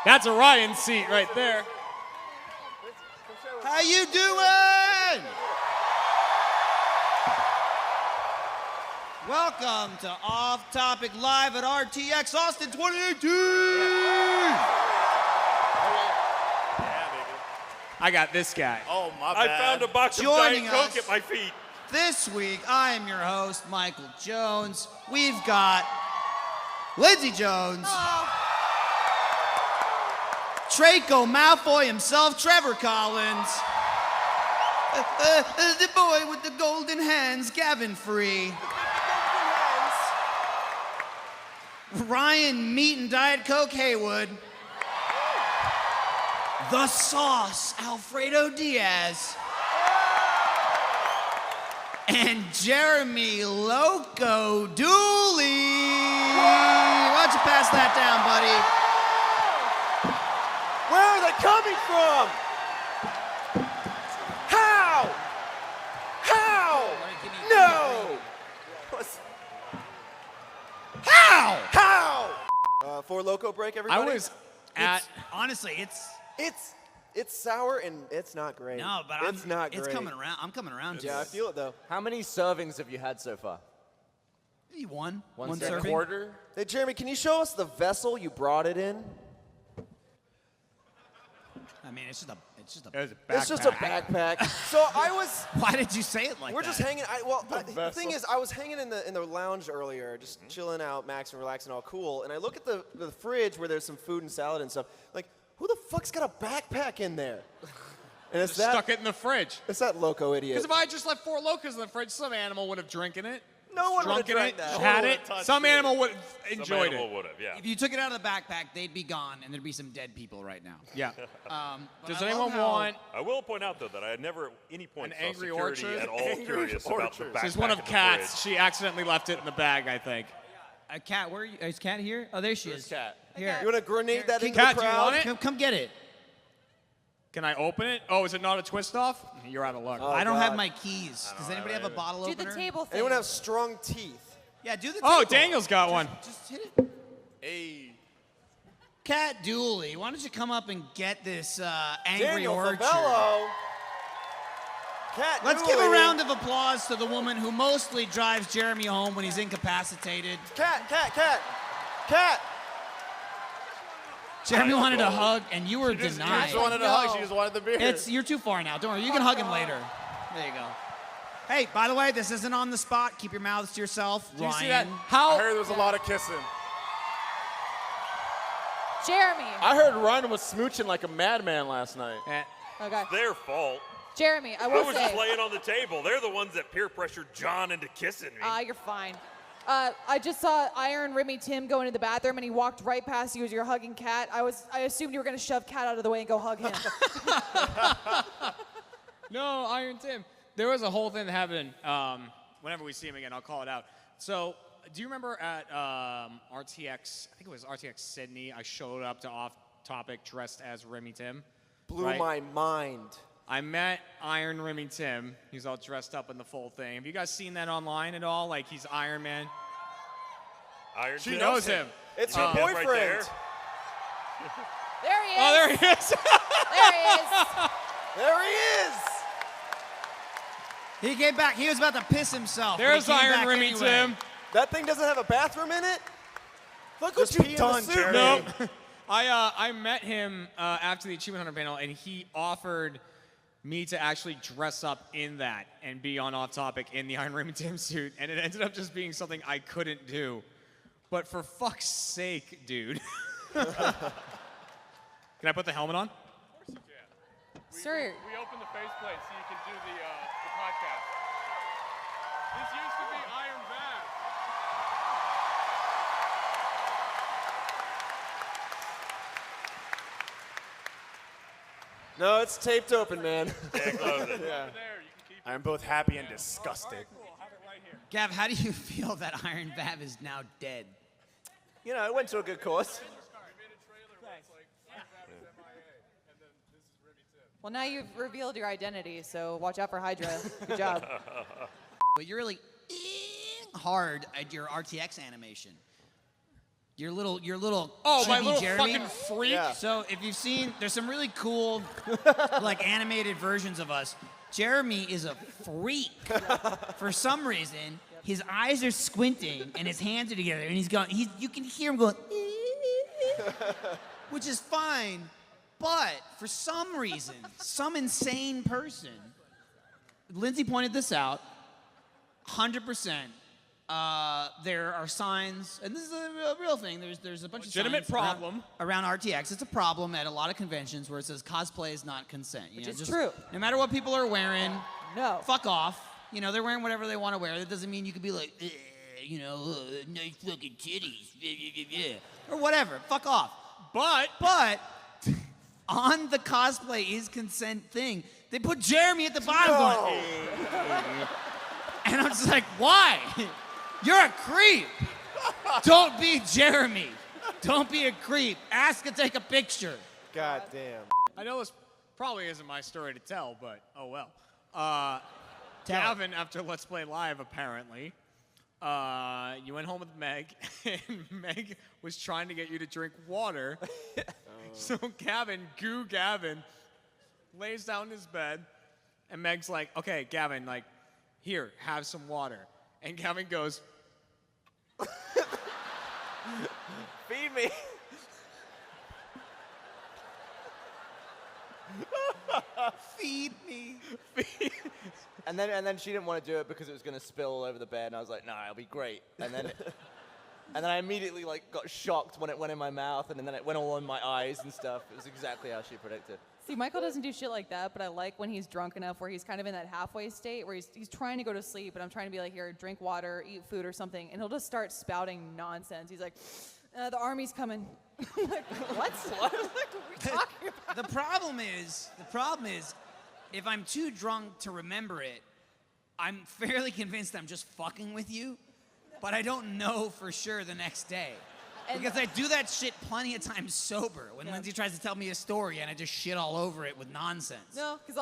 That's Orion's seat right there. How you doing? Welcome to Off Topic Live at RTX Austin 2018. I got this guy. Oh, my bad. I found a box of Joining Diet Coke us at my feet. this week, I am your host, Michael Jones. We've got Lindsey Jones. Draco Malfoy himself, Trevor Collins. The boy with the golden hands, Gavin Free. Ryan Meat and Diet Coke Haywood. The Sauce, Alfredo Diaz. And Jeremy Loko Dooley. Why don't you pass that down, buddy? Where are they coming from? How? How? No! How? How? For Loko break, everybody? I was at. Honestly, It's sour and it's not great. no, but it's not great. It's coming around. I'm coming around to Yeah, I it. feel it though. How many servings have you had so far? Maybe one One serving. quarter? Hey, Jeremy, can you show us the vessel you brought it in? I mean, it's just a. There's a backpack. It's just a backpack. So I was. Why did you say it like We're that? just hanging. The thing is, I was hanging in the lounge earlier, just chilling out, maxing, relaxing, all cool. And I look at the fridge where there's some food and salad and stuff. Like, who the fuck's got a backpack in there? And it's Just stuck it in the fridge. It's that Loko idiot. Because if I just left 4 Locos in the fridge, some animal would have drinking it. No one would have drunken drank it, that. had Totally it. touched Some it. animal would have enjoyed Some animal it. would have, yeah. If you took it out of the backpack, they'd be gone, and there'd be some dead people right now. Yeah. But Does I anyone love how- want? I will point out, though, that I had never at any point An saw angry security orchard? at all Angry curious about the orchard. backpack This is one in of the Kat's. fridge. She accidentally left it in the bag, I think. Cat, where are you? Is Cat here? Oh, there she is. Cat. Here. You want to grenade that into Kat, the do you crowd? want it? Come get it. Can I open it? Oh, is it not a twist off? You're out of luck. I don't have God. my keys. Does anybody have a bottle Do opener? the table thing. Anyone have strong teeth? Yeah, do the Oh, table. Daniel's got one. Just hit it. Hey. Cat Dooley, why don't you come up and get this angry Daniel orchard? Fabello. Cat Let's give a Dooley. round of applause to the woman who mostly drives Jeremy home when he's incapacitated. Cat. Jeremy wanted a hug, and you were She denied. just wanted a hug. She just wanted the beer. You're too far now. Don't worry. You can hug him later. There you go. Hey, by the way, this isn't on the spot. Keep your mouths to yourself. Do you Ryan. see that? I How? heard there was a lot of kissing. Jeremy. I heard Ryan was smooching like a madman last night. Eh, Okay. Their fault. Jeremy, I I will was say. just laying on the table. They're the ones that peer pressured John into kissing me. You're fine. I just saw Iron Rimmy Tim go into the bathroom and he walked right past you as you were hugging Kat. I assumed you were gonna shove Kat out of the way and go hug him. No, Iron Tim. There was a whole thing that happened. Whenever we see him again, I'll call it out. So, do you remember at RTX? I think it was RTX Sydney. I showed up to Off Topic dressed as Rimmy Tim. Blew right? my mind. I met Iron Rimmy Tim. He's all dressed up in the full thing. Have you guys seen that online at all? Like he's Iron Man. Iron She Tim. knows him. It's You your see him right boyfriend. there? There he is. Oh, there he is. There he is. There he is. He came back. He was about to piss himself. but he There's came Iron back Rimmy anyway. Tim. That thing doesn't have a bathroom in it? Look what Just you've pee in done, the suit, Jeremy. No, I met him after the Achievement Hunter panel, and he offered me to actually dress up in that and be on Off Topic in the Iron Rimmy Tim suit, and it ended up just being something I couldn't do. But for fuck's sake, dude. Can I put the helmet on? Of course you can. Sir. We opened the faceplate so you can do the podcast. This used to be Iron Van. No, it's taped open, man. Yeah, close it. Over there, you can keep it. I'm both happy and disgusted. Cool, I'll have it right here. Gav, how do you feel that Iron Vav is now dead? You know, it went to a good cause. Well, now you've revealed your identity, so watch out for Hydra. Good job. But you're really hard at your RTX animation. Your little Oh, my chibi little Jeremy. fucking freak. Yeah. So if you've seen, there's some really cool, like animated versions of us. Jeremy is a freak. For some reason, his eyes are squinting and his hands are together, and he's going. You can hear him going, which is fine. But for some reason, some insane person, Lindsay pointed this out. 100%. There are signs, and this is a real thing. There's a bunch Legitimate of signs problem. around RTX. It's a problem at a lot of conventions where it says cosplay is not consent. Which is true. No matter what people are wearing, No. fuck off. You know, they're wearing whatever they want to wear. That doesn't mean you could be like, nice fucking titties, or whatever. Fuck off. But on the cosplay is consent thing, they put Jeremy at the bottom going, and I'm just like, why? You're a creep. Don't be Jeremy. Don't be a creep. Ask to take a picture. God damn. I know this probably isn't my story to tell, but oh well. Tell it. Gavin, after Let's Play Live, apparently, you went home with Meg, and Meg was trying to get you to drink water. So Gavin lays down in his bed, and Meg's like, okay, Gavin, like, here, have some water. And Gavin goes, Feed me. Feed me. And then she didn't want to do it because it was going to spill all over the bed, and I was like, nah, it'll be great. And then I immediately like got shocked when it went in my mouth, and then it went all in my eyes and stuff. It was exactly how she predicted. See, Michael doesn't do shit like that, but I like when he's drunk enough where he's kind of in that halfway state where he's trying to go to sleep, and I'm trying to be like, here, drink water, eat food or something, and he'll just start spouting nonsense. He's like, the army's coming. I'm like, what? What are we talking about? The problem is, if I'm too drunk to remember it, I'm fairly convinced I'm just fucking with you, but I don't know for sure the next day. And- Because I do that shit plenty of times sober. When Lindsay tries to tell me a story and I just shit all over it with nonsense. No, because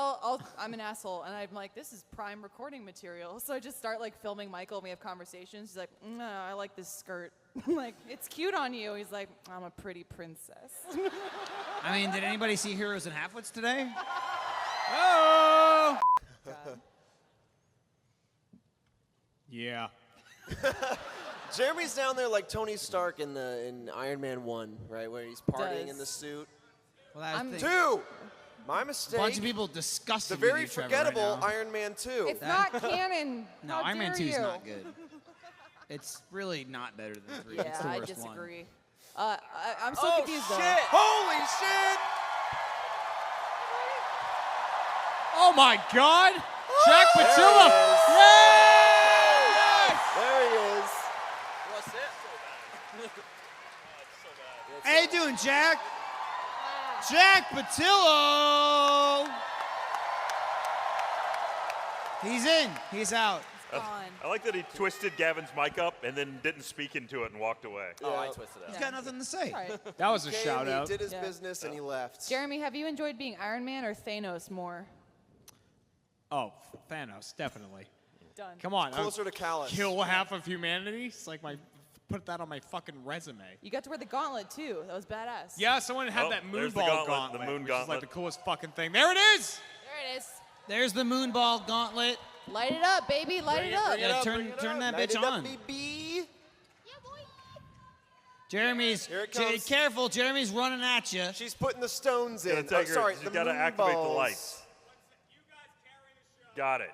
I'm an asshole, and I'm like, this is prime recording material. So I just start like filming Michael, and we have conversations. He's like, no, I like this skirt. I'm like, it's cute on you. He's like, I'm a pretty princess. I mean, did anybody see Heroes and Halfwits today? oh! God. Yeah. Jeremy's down there like Tony Stark in Iron Man 1, right? Where he's partying in the Does. suit. Well, that I'm- was 2! My a mistake. bunch of people disgusted The with very you, Trevor, forgettable right now. Iron Man 2. It's not canon. No, How Iron Man dare 2 is you? not good. It's really not better than 3. It's Yeah, the I worst disagree. I'm so Oh, confused shit! though. Holy shit! Oh my God! Jack There Patilla! he is. Yes! There he is. What's it? How you doing, Jack? Jack Patillo! He's in. He's out. Gone. I like that he twisted Gavin's mic up and then didn't speak into it and walked away. Oh, I twisted it. He's got nothing to say. All right. That was a Came, shout out. He did his Yeah. business and he left. Jeremy, have you enjoyed being Iron Man or Thanos more? Oh, Thanos, definitely. Done. Come on. Closer to Callus. Kill half of humanity? It's like put that on my fucking resume. You got to wear the gauntlet too. That was badass. Yeah, someone had Oh, that there's the moonball gauntlet, gauntlet, the moon which is like gauntlet. the coolest fucking thing. There it is! There it is. There's the moonball gauntlet. Light it up, baby. Light it up. Bring it Yeah, up, turn bring it that up. bitch Light it up, on. BB. Jeremy's. Here it comes. Careful, Jeremy's running at you. She's putting the stones in. Gotta take her- sorry, she's the gotta moon activate the balls. lights. Got it.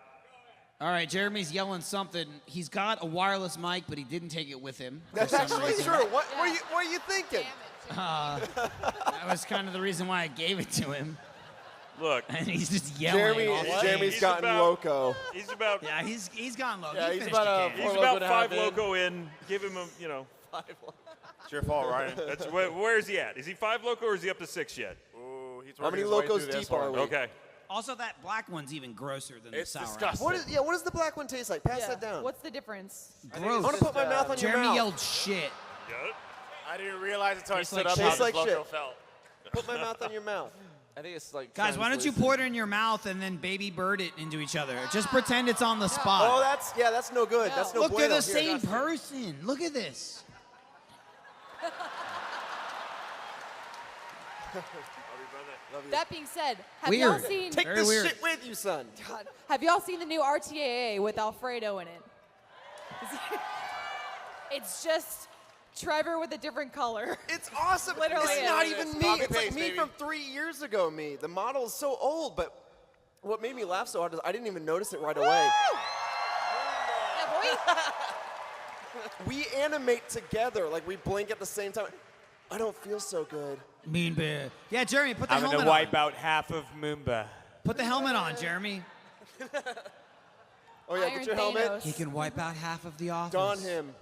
All right, Jeremy's yelling something. He's got a wireless mic, but he didn't take it with him. for That's some actually reason. true. What were you thinking? That was kind of the reason why I gave it to him. Look, And he's just yelling. all day. Jeremy's He's gotten about- loco. he's about Yeah, he's gone low. Yeah, You he's finished about your a can. he's Four about Loko to 5 have in. Loko in. Give him a. It's your fault, Ryan. That's where is he at? Is he 5 Loko or is he up to 6 yet? Ooh, he's How many working his way locos through this deep are one. we? Okay. Also, that black one's even grosser than It's the sour disgusting. What does the black one taste like? Pass that down. What's the difference? apple. I Gross. want to put my mouth on your Jeremy mouth. yelled shit. Good. I didn't realize until I Tastes stood like up shit. how Tastes like this Loko shit. felt. Put my mouth on your mouth. I think it's like Guys, why don't you pour it in your mouth and then baby bird it into each other? Just pretend it's on the spot. Oh, that's no good. No. That's no Look, bueno. they're the Here, same that's- person. Look at this. That being said, have Weird. y'all seen? Take Very this weird. shit with you, son. God, have y'all seen the new RTAA with Alfredo in it? It's just Trevor with a different color. It's awesome. Literally it's is. not It even is. me. Copy It's like paste, me baby. from 3 years ago. Me. The model is so old, but what made me laugh so hard is I didn't even notice it right away. Yeah, boy. We animate together, like we blink at the same time. I don't feel so good. Mean bear. Yeah, Jeremy, put the I'm helmet gonna wipe on. out half of Moomba. Put the helmet on, Jeremy. Oh yeah, Iron get your helmet. Thanos. He can wipe out half of the office. Don him.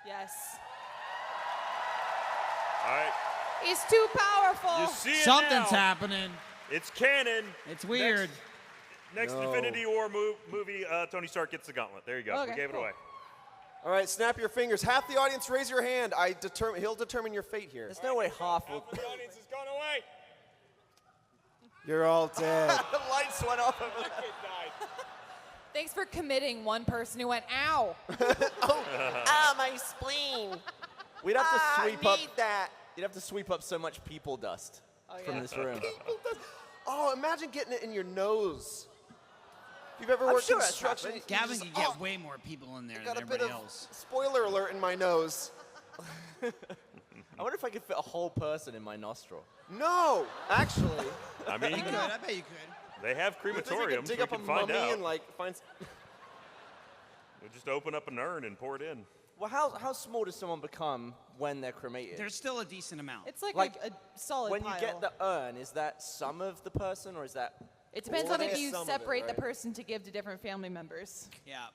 Yes. All right. He's too powerful. You see it Something's now. happening. It's canon. It's weird. Next No. Infinity War movie, Tony Stark gets the gauntlet. There you go. Okay, we gave it cool. away. All right, snap your fingers. Half the audience, raise your hand. He'll determine your fate here. There's no way half will. The audience has gone away. You're all dead. The lights went off. Thanks for committing one person who went, ow. My spleen. We'd have to sweep up. that. You'd have to sweep up so much people dust from this room. Oh, imagine getting it in your nose. If you've ever I'm worked sure that's construction, happened. you Gavin just- could get oh, way more people in there I than got a bit everybody of else. spoiler alert in my nose. I wonder if I could fit a whole person in my nostril. No, actually. I mean, You could. I bet you could. they have You think we crematoriums. can dig We up a can find mummy out. and like find. We just open up an urn and pour it in. Well, how small does someone become when they're cremated? There's still a decent amount. It's like, Like, a solid when pile. you get the urn, is that some of the person or is that? It depends Well, on I if guess you some of it, separate the right? person to give to different family members. Yeah.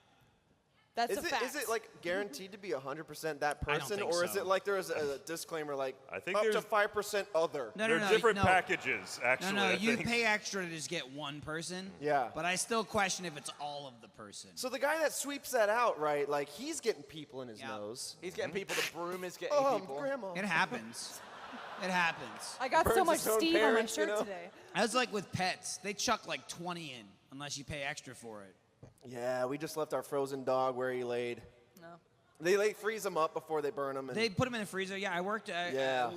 That's Is a it, fact. is it like guaranteed to be 100% that I don't person, think or is so. it like there's a disclaimer like I think up to there's- 5% other? No, They're no, different no. packages, actually. No, I you think. pay extra to just get one person. Yeah. But I still question if it's all of the person. So the guy that sweeps that out, right? Like he's getting people in his Yeah. nose. He's getting people. The broom is getting Oh, people. grandma. It happens. It happens. I got so Burns much his own steam on my parents, you shirt know? today. That's like with pets. They chuck like 20 in unless you pay extra for it. Yeah, we just left our frozen dog where he laid. No. They freeze him up before they burn him. And They put them in the freezer. Yeah, I worked Yeah.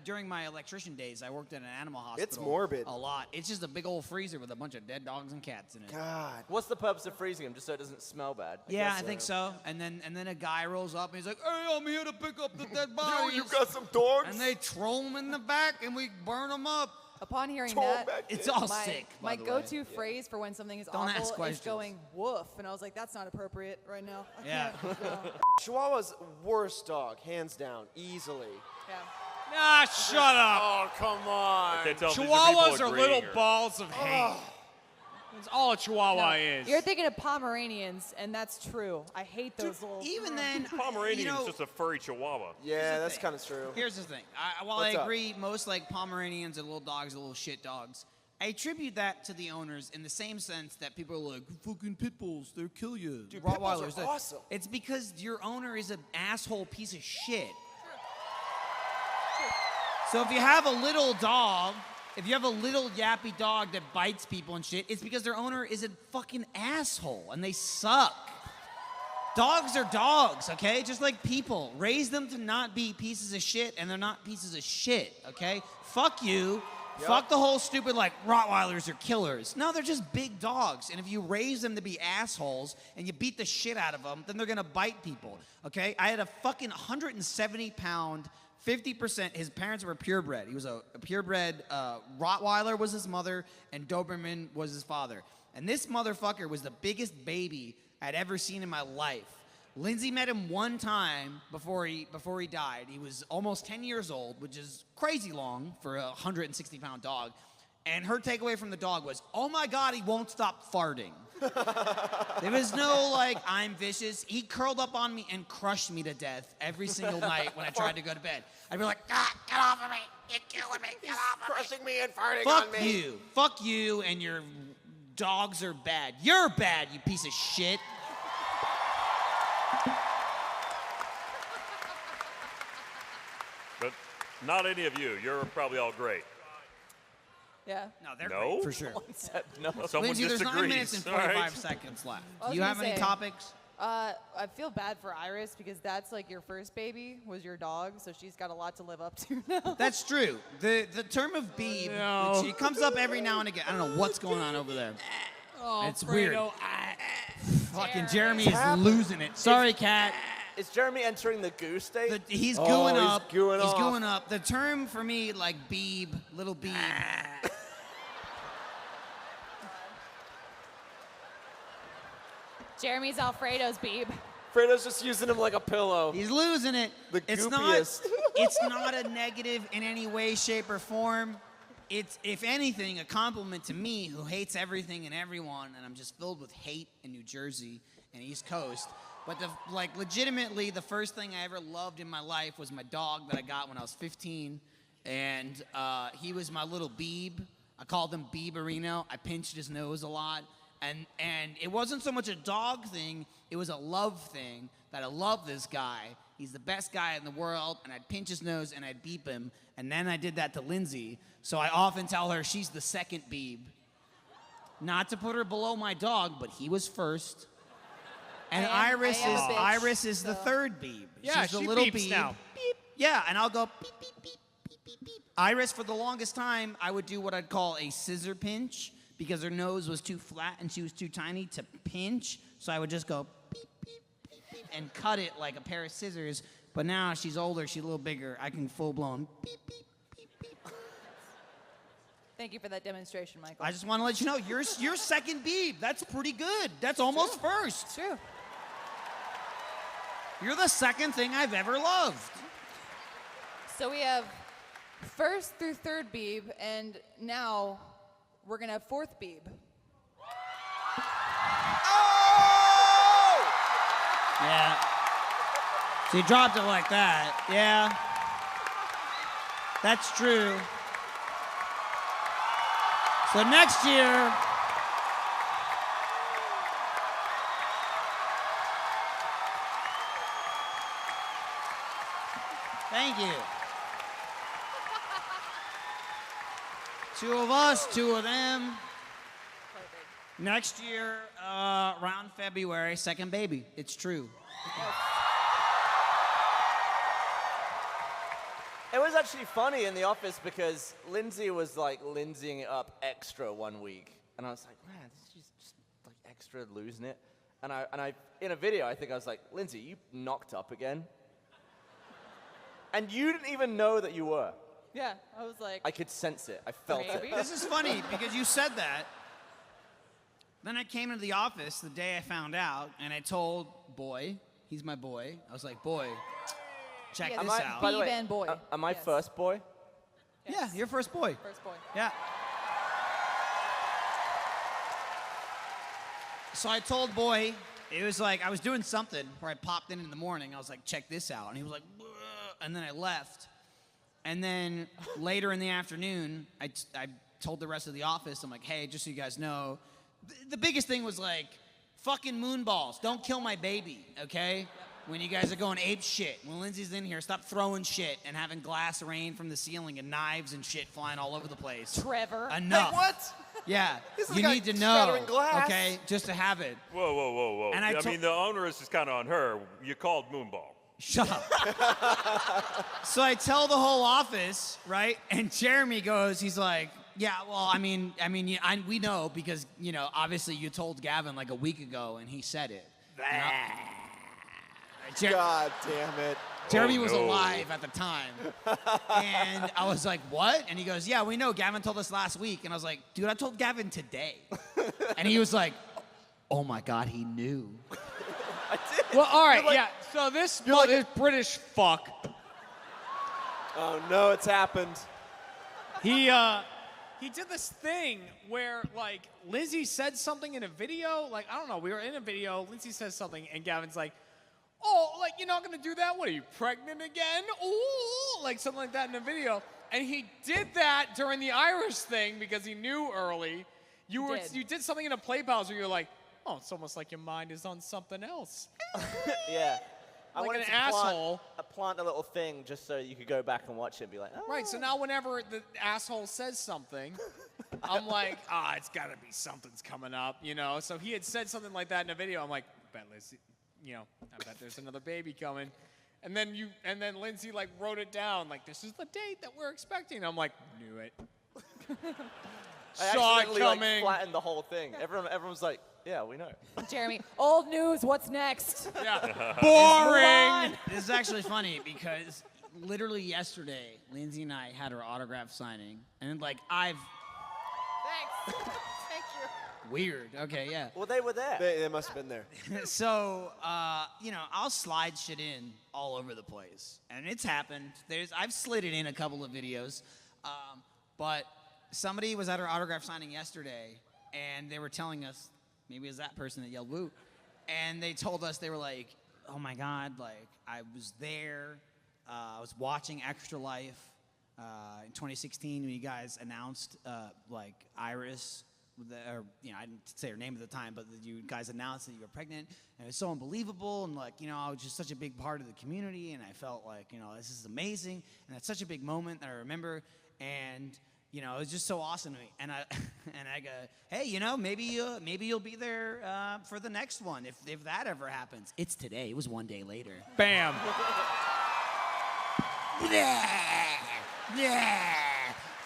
during my electrician days. I worked at an animal hospital. It's morbid. A lot. It's just a big old freezer with a bunch of dead dogs and cats in it. God. What's the purpose of freezing them? Just so it doesn't smell bad. Yeah, guess I think so. so. And then a guy rolls up and he's like, "Hey, I'm here to pick up the dead bodies." You got some dogs? And they throw them in the back and we burn them up. Upon hearing Throw 'em that, back It's in. all my, sick. my by the way. go-to phrase for when something is Don't ask awful is questions. going woof, and I was like, that's not appropriate right now. I Yeah. can't. No. Chihuahua's worst dog, hands down, easily. Yeah. Ah, shut up. Oh, come on. Can't tell if these Chihuahuas people are agreeing little or- balls of hate. That's all a Chihuahua No, is. You're thinking of Pomeranians, and that's true. I hate those little. Even then, Pomeranian's you know, just a furry Chihuahua. Yeah, the that's thing. kind of true. Here's the thing. While What's I up? agree, most like Pomeranians are little dogs, are little shit dogs. I attribute that to the owners in the same sense that people are like, fucking pit bulls, they'll kill you. Dude, pit bulls are they're-" awesome. It's because your owner is an asshole piece of shit. So if you have a little dog, if you have a little yappy dog that bites people and shit, it's because their owner is a fucking asshole and they suck. Dogs are dogs, okay? Just like people. Raise them to not be pieces of shit, and they're not pieces of shit, okay? Fuck you. Fuck the whole stupid, like, Rottweilers are killers. No, they're just big dogs. And if you raise them to be assholes and you beat the shit out of them, then they're gonna bite people, okay? I had a fucking 170-pound, 50%, his parents were purebred. He was a purebred, Rottweiler was his mother, and Doberman was his father. And this motherfucker was the biggest baby I'd ever seen in my life. Lindsay met him one time before he died. He was almost 10 years old, which is crazy long for a 160-pound dog. And her takeaway from the dog was, oh my God, he won't stop farting. There was no, like, I'm vicious. He curled up on me and crushed me to death every single night when I tried to go to bed. I'd be like, ah, get off of me. You're killing me. He's crushing me and farting Fuck on me. you. Fuck you and your dogs are bad. You're bad, you piece of shit. But not any of you. You're probably all great. Yeah. No, they're No? great, for sure. Said no. Someone Lindsay, there's disagrees. 9 minutes and all 45 right? seconds left. I was Do you gonna have any say- topics? I feel bad for Iris because that's like your first baby was your dog, so she's got a lot to live up to now. That's true. The term of beeb, no. it comes up every now and again. I don't know what's going on over there. Oh, It's weird. Fredo. Fucking Jeremy is losing it. Sorry, Cat. Is Jeremy entering the goo state? He's Oh, gooing he's up. gooing He's off. gooing up. The term for me, like beeb, little beeb. Jeremy's Alfredo's beeb. Fredo's just using him like a pillow. He's losing it. The it's goopiest. it's not a negative in any way, shape, or form. It's, if anything, a compliment to me who hates everything and everyone, and I'm just filled with hate in New Jersey and East Coast. But legitimately, the first thing I ever loved in my life was my dog that I got when I was 15, and he was my little Beeb. I called him Beeberino. I pinched his nose a lot, and it wasn't so much a dog thing; it was a love thing. That I love this guy. He's the best guy in the world, and I'd pinch his nose and I'd beep him, and then I did that to Lindsay. So I often tell her she's the second Beeb. Not to put her below my dog, but he was first. And I am a bitch, Iris is the so- third Beeb. Yeah, she's the she little beeps Beeb. now. Beep. Yeah, and I'll go beep, beep, beep, beep, beep, beep. Iris, for the longest time, I would do what I'd call a scissor pinch because her nose was too flat and she was too tiny to pinch. So I would just go beep, beep, beep, beep, and cut it like a pair of scissors. But now she's older, she's a little bigger. I can full blown beep, beep, beep, beep. Thank you for that demonstration, Michael. I just want to let you know, you're second Beeb. That's pretty good. That's almost first. It's true. You're the second thing I've ever loved. So we have first through third beeb, and now we're gonna have fourth beeb. Yeah. So you dropped it like that. Yeah. That's true. So next year, thank you. Two of us, two of them. Next year, around February, second baby. It's true. It was actually funny in the office because Lindsay was like Lindsaying it up extra one week. And I was like, man, she's just like extra losing it. And I in a video, I think I was like, Lindsay, you knocked up again? And you didn't even know that you were. Yeah, I was like, I could sense it. I felt Maybe. it. This is funny because you said that. Then I came into the office the day I found out, and I told Boy, he's my boy. I was like, Boy, check Yeah, this this out. By the way, Beeb and boy. Am I Yes. first boy? Yeah, you're first boy. first boy. Yeah. So I told Boy, it was like I was doing something where I popped in the morning. I was like, check this out. And he was like, "Bleh," and then I left. And then later in the afternoon, I told the rest of the office, I'm like, hey, just so you guys know, the biggest thing was like, fucking moonballs. Don't kill my baby, okay? When you guys are going ape shit. When Lindsay's in here, stop throwing shit and having glass rain from the ceiling and knives and shit flying all over the place. Trevor. Enough. Hey, what? Yeah, This is you like need to know, shattering glass. okay, just to have it. Whoa, whoa, whoa, whoa. And I mean, the onus is kind of on her. You called Moonball. Shut up. So I tell the whole office, right? And Jeremy goes, he's like, yeah, well, we know because, you know, obviously you told Gavin like a week ago and he said it. God damn it. Jeremy Oh, was no. alive at the time. And I was like, what? And he goes, yeah, we know. Gavin told us last week. And I was like, dude, I told Gavin today. And he was like, oh my God, he knew. Well, all right, like- yeah. So this British fuck, Oh no, it's happened. he did this thing where like Lindsay said something in a video. Like I don't know, we were in a video. Lindsay says something, and Gavin's like, "Oh, like you're not gonna do that? What are you pregnant again? Ooh, like something like that in a video." And he did that during the Irish thing because he knew early. You did something in a play pause where you're like, oh, it's almost like your mind is on something else. Yeah. I Like wanted an to asshole. plant a little thing just so you could go back and watch it and be like, oh. Right, so now whenever the asshole says something, I'm like, it's got to be something's coming up, you know? So he had said something like that in a video. I'm like, I bet there's another baby coming. And then Lindsay like wrote it down, like, this is the date that we're expecting. I'm like, knew it. I Saw it accidentally coming. flattened the whole thing. Everyone's like, yeah, we know. Jeremy, old news, what's next? Yeah. Boring. This is actually funny because literally yesterday, Lindsay and I had our autograph signing, and like Thanks. Thank you. weird. Okay, yeah. Well, they were there. They must have been there. So, I'll slide shit in all over the place, and it's happened. I've slid it in a couple of videos, but somebody was at our autograph signing yesterday, and they were telling us, maybe it was that person that yelled "woo," and they told us, they were like, "Oh my God, like I was there, I was watching Extra Life in 2016 when you guys announced like Iris." I didn't say her name at the time, but you guys announced that you were pregnant, and it was so unbelievable, and like, I was just such a big part of the community, and I felt like, this is amazing, and that's such a big moment that I remember, and it was just so awesome to me, and I go, hey, maybe you'll be there for the next one if that ever happens. It's today. It was one day later. Bam. Yeah,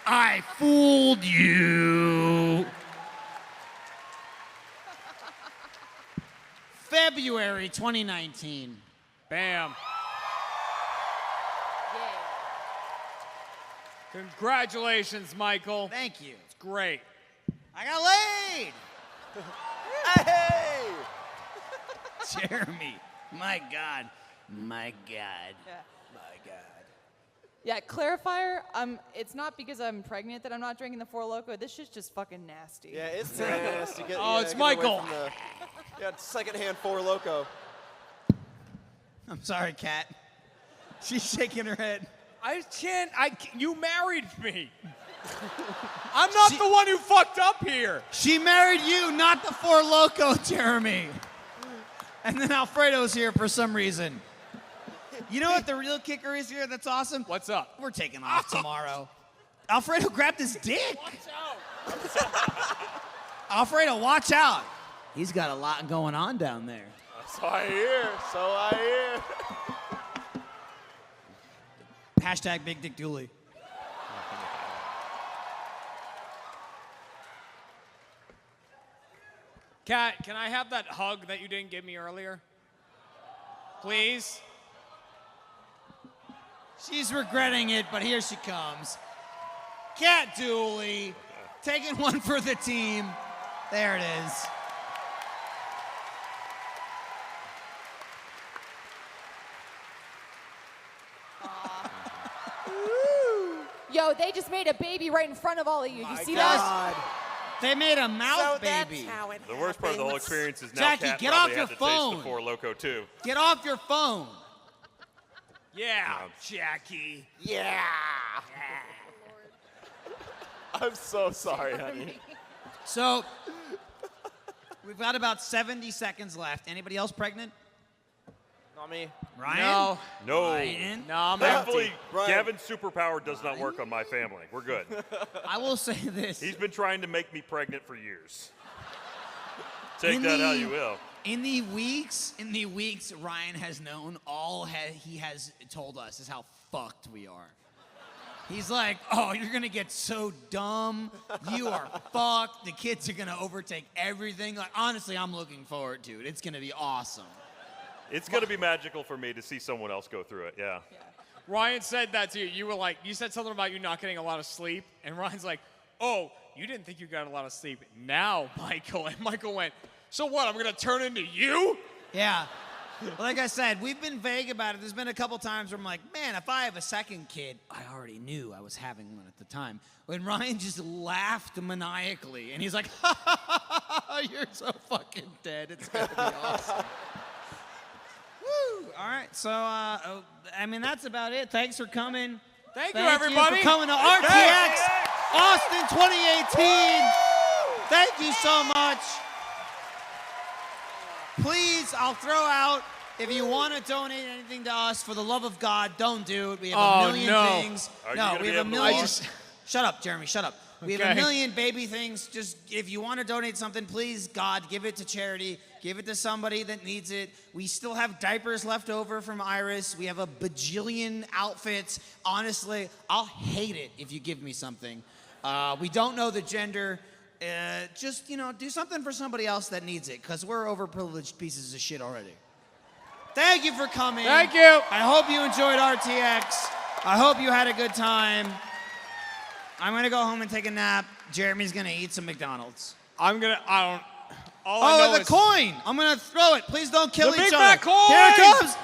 I fooled you. February 2019. Bam. Yeah. Congratulations, Michael. Thank you. It's great. I got laid. Hey! Jeremy. My God. My God. Yeah. My God. Yeah, clarifier, it's not because I'm pregnant that I'm not drinking the Four Loko. This shit's just fucking nasty. Yeah, it's nasty. It's it's Michael. Secondhand Four Loko. I'm sorry, Kat. She's shaking her head. You married me. I'm not the one who fucked up here. She married you, not the Four Loko, Jeremy. And then Alfredo's here for some reason. You know what the real kicker is here that's awesome? What's up? We're taking off tomorrow. Alfredo grabbed his dick. Watch out. Alfredo, watch out. He's got a lot going on down there. So I hear. Hashtag Big Dick Dooley. Kat, can I have that hug that you didn't give me earlier? Please? She's regretting it, but here she comes. Kat Dooley, taking one for the team. There it is. Yo, they just made a baby right in front of all of you. You see that? They made a mouth baby. The worst part of the whole experience is now Jackie, Kat get probably off your had to phone. taste the Four Loko too. Get off your phone. Yeah, Jackie. Yeah. I'm so sorry, honey. So, we've got about 70 seconds left. Anybody else pregnant? Not me. Ryan? No. Ryan? No, I'm Thankfully, empty. Ryan. Gavin's superpower does not work on my family. We're good. I will say this. He's been trying to make me pregnant for years. Take that how you will. In the weeks Ryan has known, he has told us is how fucked we are. He's like, oh, you're gonna get so dumb. You are fucked. The kids are gonna overtake everything. Like, honestly, I'm looking forward to it. It's gonna be awesome. It's going to be magical for me to see someone else go through it, yeah. Ryan said that to you. You were like, you said something about you not getting a lot of sleep, and Ryan's like, oh, you didn't think you got a lot of sleep. Now, Michael. And Michael went, so what, I'm gonna turn into you? Yeah. Like I said, we've been vague about it. There's been a couple times where I'm like, man, if I have a second kid, I already knew I was having one at the time. When Ryan just laughed maniacally, and he's like, ha ha ha ha ha, you're so fucking dead. It's gonna be awesome. Woo! All right, so, that's about it. Thanks for coming. Thank you, Thank everybody. you for coming to RTX Austin 2018. Thank you so much. Please, I'll throw out, if you want to donate anything to us, for the love of God, don't do it. We have a million things. Are you No, gonna we be have a able to million. watch? Shut up, Jeremy, shut up. We have a Okay. million baby things. Just, if you want to donate something, please, God, give it to charity. Give it to somebody that needs it. We still have diapers left over from Iris. We have a bajillion outfits. Honestly, I'll hate it if you give me something. We don't know the gender. Just, do something for somebody else that needs it, because we're overprivileged pieces of shit already. Thank you for coming. Thank you. I hope you enjoyed RTX. I hope you had a good time. I'm going to go home and take a nap. Jeremy's going to eat some McDonald's. I don't. All I know Oh, the is coin. I'm going to throw it. Please don't kill The each Big other. Mac coin! Here it comes.